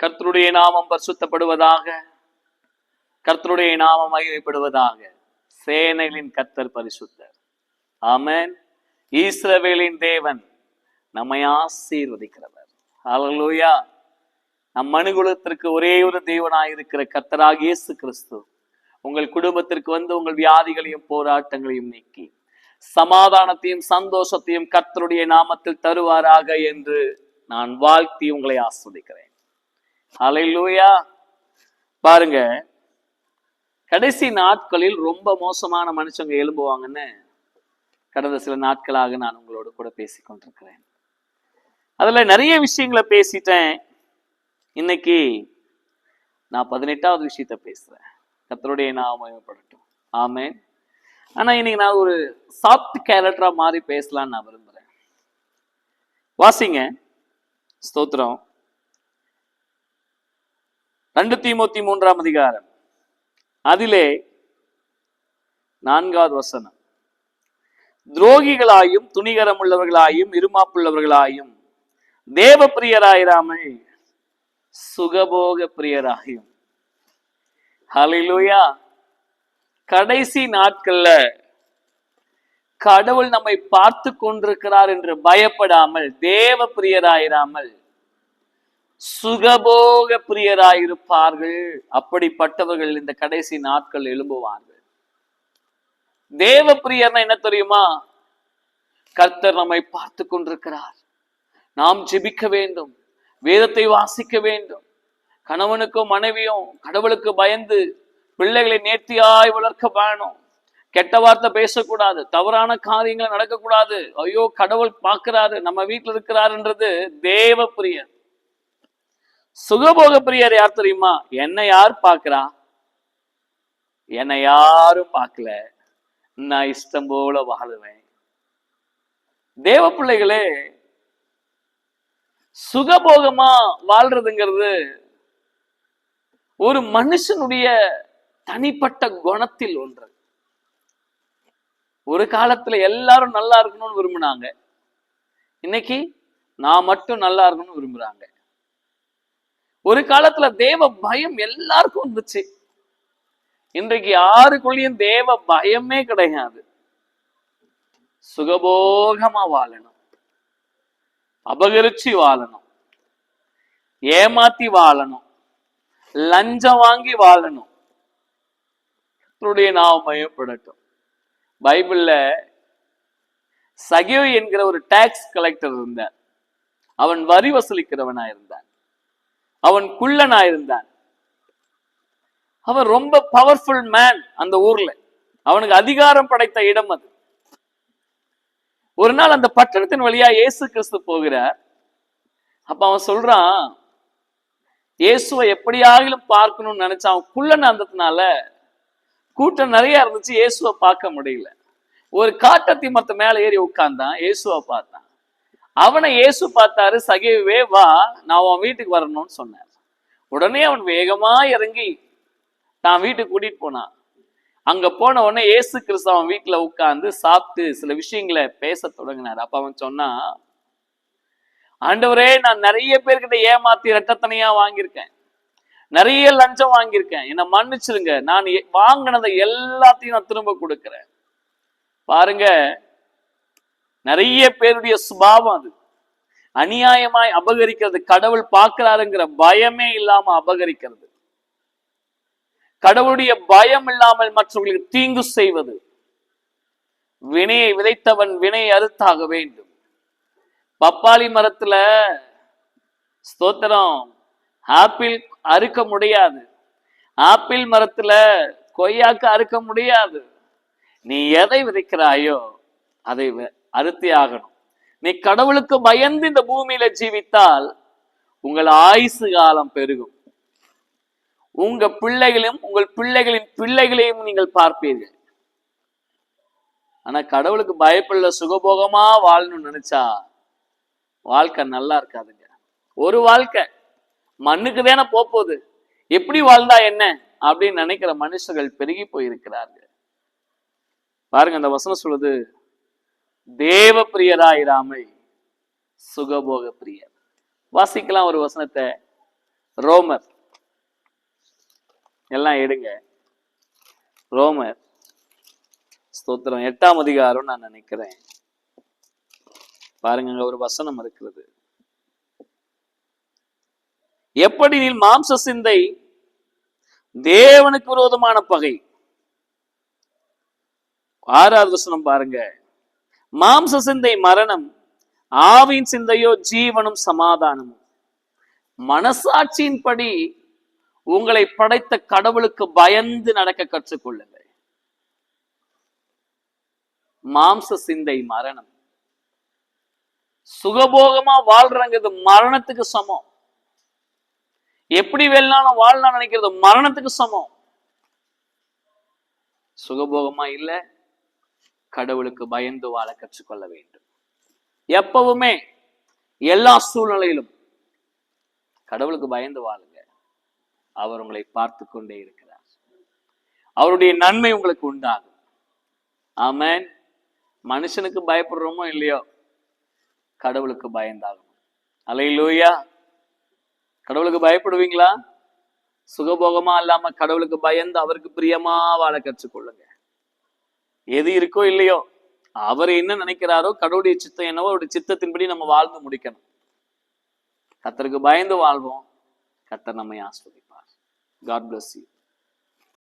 கர்த்தருடைய நாமம் பரிசுத்தப்படுவதாக. கர்த்தருடைய நாமம் மகிமைப்படுவதாக. சேனைகளின் கர்த்தர் பரிசுத்தர். ஆமென். இஸ்ரவேலின் தேவன் நம்மை ஆசீர்வதிக்கிறவர். ஹல்லேலூயா. நம் மனுகுலத்திற்கு ஒரே ஒரு தேவனாயிருக்கிற கர்த்தராகிய இயேசு கிறிஸ்து உங்கள் குடும்பத்திற்கு வந்து உங்கள் வியாதிகளையும் போராட்டங்களையும் நீக்கி சமாதானத்தையும் சந்தோஷத்தையும் கர்த்தருடைய நாமத்தில் தருவாராக என்று நான் வாழ்த்தி உங்களை ஆஸ்வதிக்கிறேன். ஹல்லேலூயா. பாருங்க, கடைசி நாட்களில் ரொம்ப மோசமான மனுஷங்க எழும்புவாங்கன்னு கடந்த சில நாட்களாக நான் உங்களோடு கூட பேசிக் கொண்டிருக்கிறேன். அதுல நிறைய விஷயங்களை பேசிட்டேன். இன்னைக்கு நான் 18வது விஷயத்த பேசுறேன். கர்த்தருடைய நாமம் மகிமைப்படட்டும். ஆமென். ஆனா இன்னைக்கு நான் ஒரு சாஃப்ட் கேரக்டரா மாறி பேசலாம்னு நான் விரும்புறேன். வாசிங்க, ஸ்தோத்திரம். 2 தீமோத்தி 3ஆம் அதிகாரம் அதிலே 4வது வசனம். துரோகிகளாயும் துணிகரம் உள்ளவர்களாயும் இருமாப்புள்ளவர்களாயும் தேவ பிரியராயிராமல் சுகபோக பிரியராயும். ஹல்லேலூயா. கடைசி நாட்கள்ல கடவுள் நம்மை பார்த்து கொண்டிருக்கிறார் என்று பயப்படாமல் தேவ பிரியராயிராமல் சுகபோக பிரியராயிருப்பார்கள். அப்படிப்பட்டவர்கள் இந்த கடைசி நாட்கள் எழும்புவார்கள். தேவ பிரியர்னா என்ன தெரியுமா? கர்த்தர் நம்மை பார்த்து கொண்டிருக்கிறார். நாம் ஜெபிக்க வேண்டும், வேதத்தை வாசிக்க வேண்டும். கணவனுக்கும் மனைவியும் கடவுளுக்கு பயந்து பிள்ளைகளை நேர்த்தியாய் வளர்க்க வேணும். கெட்ட வார்த்தை பேசக்கூடாது, தவறான காரியங்கள் நடக்கக்கூடாது. ஐயோ, கடவுள் பார்க்கிறாரு, நம்ம வீட்டில் இருக்கிறாருன்றது தேவ பிரியர். சுகபோக பிரியர் யார் தெரியுமா? என்னை யார் பார்க்கிறா? என்னை யாரும் பார்க்கல, நான் இஷ்டம் போல வாழுவேன். தேவ பிள்ளைகளே, சுகபோகமா வாழ்றதுங்கிறது ஒரு மனுஷனுடைய தனிப்பட்ட குணத்தில் ஒன்று. ஒரு காலத்துல எல்லாரும் நல்லா இருக்கணும்னு விரும்பினாங்க. இன்னைக்கு நான் மட்டும் நல்லா இருக்கணும்னு விரும்புறாங்க. ஒரு காலத்துல தேவ பயம் எல்லாருக்கும் இருந்துச்சு. இன்றைக்கு யாருக்குள்ளேயும் தேவ பயமே கிடையாது. சுகபோகமா வாழணும், அபகரிச்சு வாழணும், ஏமாத்தி வாழணும், லஞ்சம் வாங்கி வாழணும். கர்த்தருடைய நாமம் மகிமைப்படட்டும். பைபிள்ல சகேயு என்கிற ஒரு டாக்ஸ் கலெக்டர் இருந்தார். அவன் வரி வசூலிக்கிறவனா இருந்தான். அவன் குள்ளனா இருந்தான். அவன் ரொம்ப பவர்ஃபுல் மேன் அந்த ஊர்ல. அவனுக்கு அதிகாரம் படைத்த இடம் அது. ஒரு நாள் அந்த பட்டணத்தின் வழியா இயேசு கிறிஸ்து போகிறார். அப்ப அவன் சொல்றான், இயேசுவை எப்படியாகிலும் பார்க்கணும்னு நினைச்சான். அவன் குள்ளன் இருந்ததுனால கூட்டம் நிறைய இருந்துச்சு, இயேசுவை பார்க்க முடியல. ஒரு காட்டத்தி மரத்து மேல ஏறி உட்கார்ந்தான், இயேசுவை பார்த்தான். அவனை இயேசு பார்த்தாரு. சகேயுவே வா, நான் உன் வீட்டுக்கு வரணும்னு சொன்னார். உடனே அவன் வேகமா இறங்கி தான் வீட்டுக்கு கூட்டிட்டு போனான். அங்க போன உடனே இயேசு கிறிஸ்து அவன் வீட்டுல உட்கார்ந்து சாப்பிட்டு சில விஷயங்களை பேச தொடங்கினார். அப்ப அவன் சொன்னான், ஆண்டவரே, நான் நிறைய பேர்கிட்ட ஏமாத்தி இரட்டத்தனையா வாங்கியிருக்கேன், நிறைய லஞ்சம் வாங்கியிருக்கேன், என்னை மன்னிச்சிருங்க, நான் வாங்கினதை எல்லாத்தையும் நான் திரும்ப கொடுக்கிறேன். பாருங்க, நிறைய பேருடைய சுபாவம் அது. அநியாயமாய் அபகரிக்கிறது, கடவுள் பார்க்கிறாருங்கிற பயமே இல்லாம அபகரிக்கிறது, கடவுளுடைய பயம் இல்லாமல் மற்றவர்களுக்கு தீங்கு செய்வது. வினையை விதைத்தவன் வினை அறுத்தாக வேண்டும். பப்பாளி மரத்துல ஸ்தோத்திரம் ஆப்பிள் அறுக்க முடியாது, ஆப்பிள் மரத்துல கொய்யாக்கு அறுக்க முடியாது. நீ எதை விதைக்கிறாயோ அதை அறுத்தே ஆகணும். நீ கடவுளுக்கு பயந்து இந்த பூமியில ஜீவித்தால் உங்கள் ஆயுசு காலம் பெருகும். உங்க பிள்ளைகளையும் உங்கள் பிள்ளைகளின் பிள்ளைகளையும் நீங்கள் பார்ப்பீர்கள். ஆனா கடவுளுக்கு பயப்படல, சுகபோகமா வாழணும்னு நினைச்சா வாழ்க்கை நல்லா இருக்காதுங்க. ஒரு வாழ்க்கை மண்ணுக்கு தானே போகுது, எப்படி வாழ்ந்தா என்ன அப்படின்னு நினைக்கிற மனுஷர்கள் பெருகி போயிருக்கிறார்கள். பாருங்க, அந்த வசனம் சொல்லுது, தேவ பிரியராயிராமை சுகபோக பிரியர். வாசிக்கலாம் ஒரு வசனத்தை. ரோமர், எல்லாம் எடுங்க. ரோமர் ஸ்தோத்திரம் 8ஆம் அதிகாரம் நான் நினைக்கிறேன். பாருங்க, ஒரு வசனம் இருக்கிறது. எப்படி மாம்ச சிந்தை தேவனுக்கு விரோதமான பகை. 6வது வசனம் பாருங்க. மாம்ச சிந்தை மரணம், ஆவியின் சிந்தையோ ஜீவனும் சமாதானமும். மனசாட்சியின்படி உங்களை படைத்த கடவுளுக்கு பயந்து நடக்க கற்றுக்கொள்ளுங்கள். மாம்ச சிந்தை மரணம். சுகபோகமா வாழ்றங்கிறது மரணத்துக்கு சமம். எப்படி வேணாலும் வாழலாம் நினைக்கிறது மரணத்துக்கு சமம். சுகபோகமா இல்ல, கடவுளுக்கு பயந்து வாழ கற்றுக்கொள்ள வேண்டும். எப்பவுமே எல்லா சூழ்நிலையிலும் கடவுளுக்கு பயந்து வாழுங்க. அவர் உங்களை பார்த்து கொண்டே இருக்கிறார். அவருடைய நன்மை உங்களுக்கு உண்டாகும். ஆமென். மனுஷனுக்கு பயப்படுறோமோ இல்லையோ, கடவுளுக்கு பயந்தாகும். அல்லேலூயா. கடவுளுக்கு பயப்படுவீங்களா? சுகபோகமா இல்லாம கடவுளுக்கு பயந்து அவருக்கு பிரியமா வாழ கற்றுக்கொள்ளுங்க. எது இருக்கோ இல்லையோ, அவர் என்ன நினைக்கிறாரோ, கடவுளுடைய சித்தம் என்னவோ அவருடைய சித்தத்தின்படி நம்ம வாழ்ந்து முடிக்கணும். கர்த்தருக்கு பயந்து வாழ்வோம். கர்த்தர் நம்மை ஆசீர்வதிப்பார். God bless you.